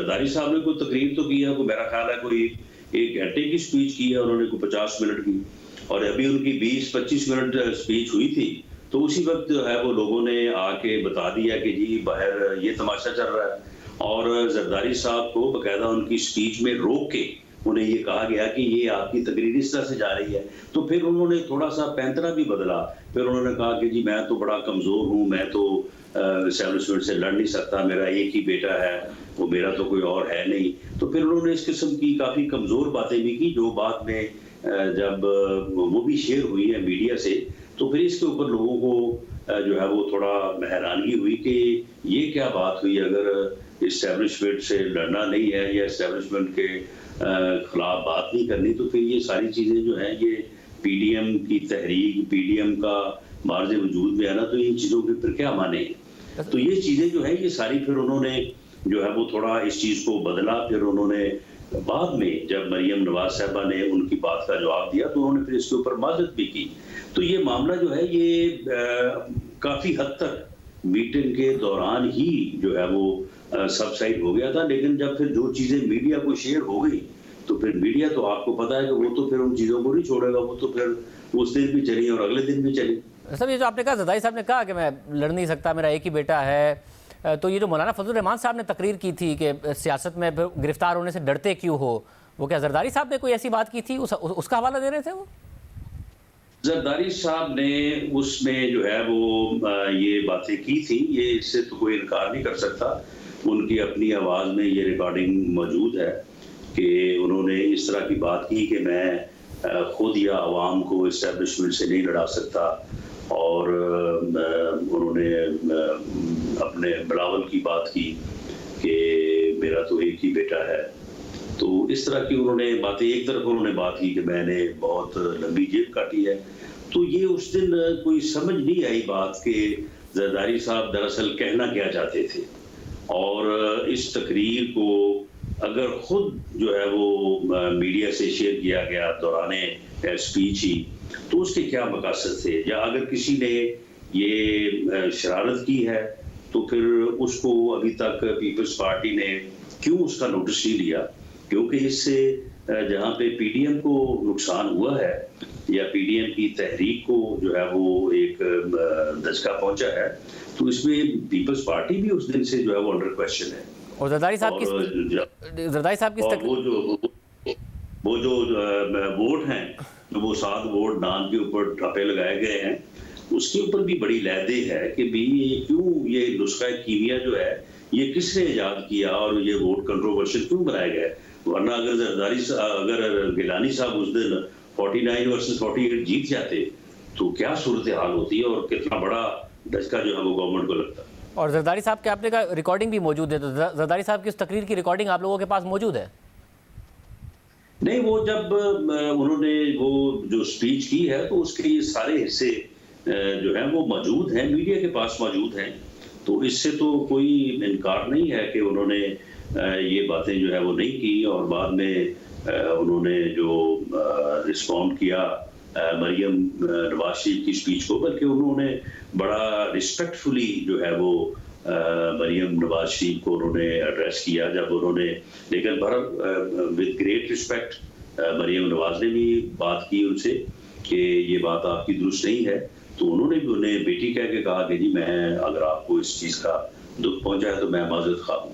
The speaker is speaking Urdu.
زرداری صاحب نے کوئی تقریر تو کی ہے، کوئی میرا خیال ہے کوئی 1 گھنٹے کی سپیچ کی ہے انہوں نے، کوئی 50 منٹ کی، اور ابھی ان کی 20-25 منٹ سپیچ ہوئی تھی، تو اسی وقت جو ہے وہ لوگوں نے آ کے بتا دیا کہ جی باہر یہ تماشا چل رہا ہے، اور زرداری صاحب کو باقاعدہ ان کی سپیچ میں روک کے انہیں یہ کہا گیا کہ یہ آپ کی تقریر اس طرح سے جا رہی ہے، تو پھر انہوں نے تھوڑا سا پینترا بھی بدلا، پھر انہوں نے کہا کہ جی میں تو بڑا کمزور ہوں، میں تو اسٹیبلشمنٹ سے لڑ نہیں سکتا، میرا ایک ہی بیٹا ہے، وہ میرا تو کوئی اور ہے نہیں، تو پھر انہوں نے اس قسم کی کافی کمزور باتیں بھی کی، جو بعد میں جب وہ بھی شیئر ہوئی ہے میڈیا سے، تو پھر اس کے اوپر لوگوں کو جو ہے وہ تھوڑا حیرانگی ہوئی کہ یہ کیا بات ہوئی، اگر اسٹیبلشمنٹ سے لڑنا نہیں ہے یا اسٹیبلشمنٹ کے خلاف بات نہیں کرنی، تو پھر یہ ساری چیزیں جو ہیں یہ پی ڈی ایم کی تحریک، پی ڈی ایم کا مارز وجود میں ہے نا، تو ان چیزوں کے پھر کیا معنی ہے؟ تو یہ چیزیں جو ہیں یہ ساری پھر انہوں نے جو ہے وہ تھوڑا اس چیز کو بدلا، پھر انہوں نے بعد میں جب مریم نواز صاحبہ نے ان کی بات کا جواب دیا تو انہوں نے پھر اس کے اوپر معذرت بھی کی، تو یہ معاملہ جو ہے یہ کافی حد تک میٹنگ کے دوران ہی جو ہے وہ سب سائڈ ہو گیا تھا، لیکن جب پھر جو چیزیں میڈیا کو شیئر ہو گئی تو پھر میڈیا تو آپ کو پتا ہے کہ وہ تو پھر ان چیزوں کو نہیں چھوڑے گا، وہ تو پھر اس دن بھی چلی اور اگلے دن بھی چلی۔ صاحب یہ جو آپ نے کہا زرداری صاحب نے کہا کہ میں لڑ نہیں سکتا، میرا ایک ہی بیٹا ہے، تو یہ جو مولانا فضل الرحمان صاحب نے تقریر کی تھی کہ سیاست میں گرفتار ہونے سے ڈرتے کیوں ہو، وہ کیا زرداری صاحب نے کوئی ایسی بات کی تھی، اس کا حوالہ دے رہے تھے وہ؟ زرداری صاحب نے اس میں جو ہے وہ یہ باتیں کی تھی، یہ اس سے تو کوئی انکار نہیں کر سکتا، ان کی اپنی آواز میں یہ ریکارڈنگ موجود ہے کہ انہوں نے اس طرح کی بات کی کہ میں خود یا عوام کو اسٹیبلشمنٹ سے نہیں لڑا سکتا، اور انہوں نے اپنے بلاول کی بات کی کہ میرا تو ایک ہی بیٹا ہے، تو اس طرح کی انہوں نے باتیں، ایک طرف انہوں نے بات کی کہ میں نے بہت لمبی جیب کاٹی ہے، تو یہ اس دن کوئی سمجھ نہیں آئی بات کہ زرداری صاحب دراصل کہنا کیا چاہتے تھے، اور اس تقریر کو اگر خود جو ہے وہ میڈیا سے شیئر کیا گیا دوران اسپیچ ہی تو اس کے کیا مقاصد تھے، یا اگر کسی نے یہ شرارت کی ہے تو پھر اس کو ابھی تک پیپلز پارٹی نے کیوں اس کا نوٹس نہیں لیا، کیونکہ اس سے جہاں پہ پی ڈی ایم کو نقصان ہوا ہے یا پی ڈی ایم کی تحریک کو جو ہے وہ ایک دھچکا پہنچا ہے، تو اس میں پیپلز پارٹی بھی اس دن سے جو ہے وہ انڈر کویسچن ہے، اور زرداری صاحب وہ جو ووٹ ہیں وہ 7 ووٹ نام کے اوپر ٹھپے لگائے گئے ہیں، اس کے اوپر بھی بڑی لہدے ہے کہ بھی کیوں یہ نسخہ کیمیا جو ہے یہ کس نے ایجاد کیا اور یہ ووٹ کنٹروورشل کیوں بنائے گئے، ورنہ اگر گیلانی صاحب اس دن 49 ورسز 48 جیت جاتے تو کیا صورتحال ہوتی ہے اور کتنا بڑا دھچکا جو ہے وہ گورنمنٹ کو لگتا۔ اور زرداری صاحب کے آپ نے کہا ریکارڈنگ بھی موجود ہے، تو زرداری صاحب کی اس تقریر کی ریکارڈنگ آپ لوگوں کے پاس موجود ہے؟ نہیں، وہ جب انہوں نے وہ جو سپیچ کی ہے تو اس کے یہ سارے حصے جو ہیں وہ موجود ہیں، میڈیا کے پاس موجود ہیں، تو اس سے تو کوئی انکار نہیں ہے کہ انہوں نے یہ باتیں جو ہے وہ نہیں کی، اور بعد میں انہوں نے جو رسپونڈ کیا مریم نواز شریف کی سپیچ کو، بلکہ انہوں نے بڑا رسپیکٹفلی جو ہے وہ مریم نواز شریف کو انہوں نے ایڈریس کیا، جب انہوں نے، لیکن with great respect Maryam Nawaz نے بھی بات کی ان سے کہ یہ بات آپ کی درست نہیں ہے، تو انہوں نے بھی انہیں بیٹی کہہ کے کہا کہ جی میں اگر آپ کو اس چیز کا دکھ پہنچا ہے تو میں معذرت خواہ ہوں۔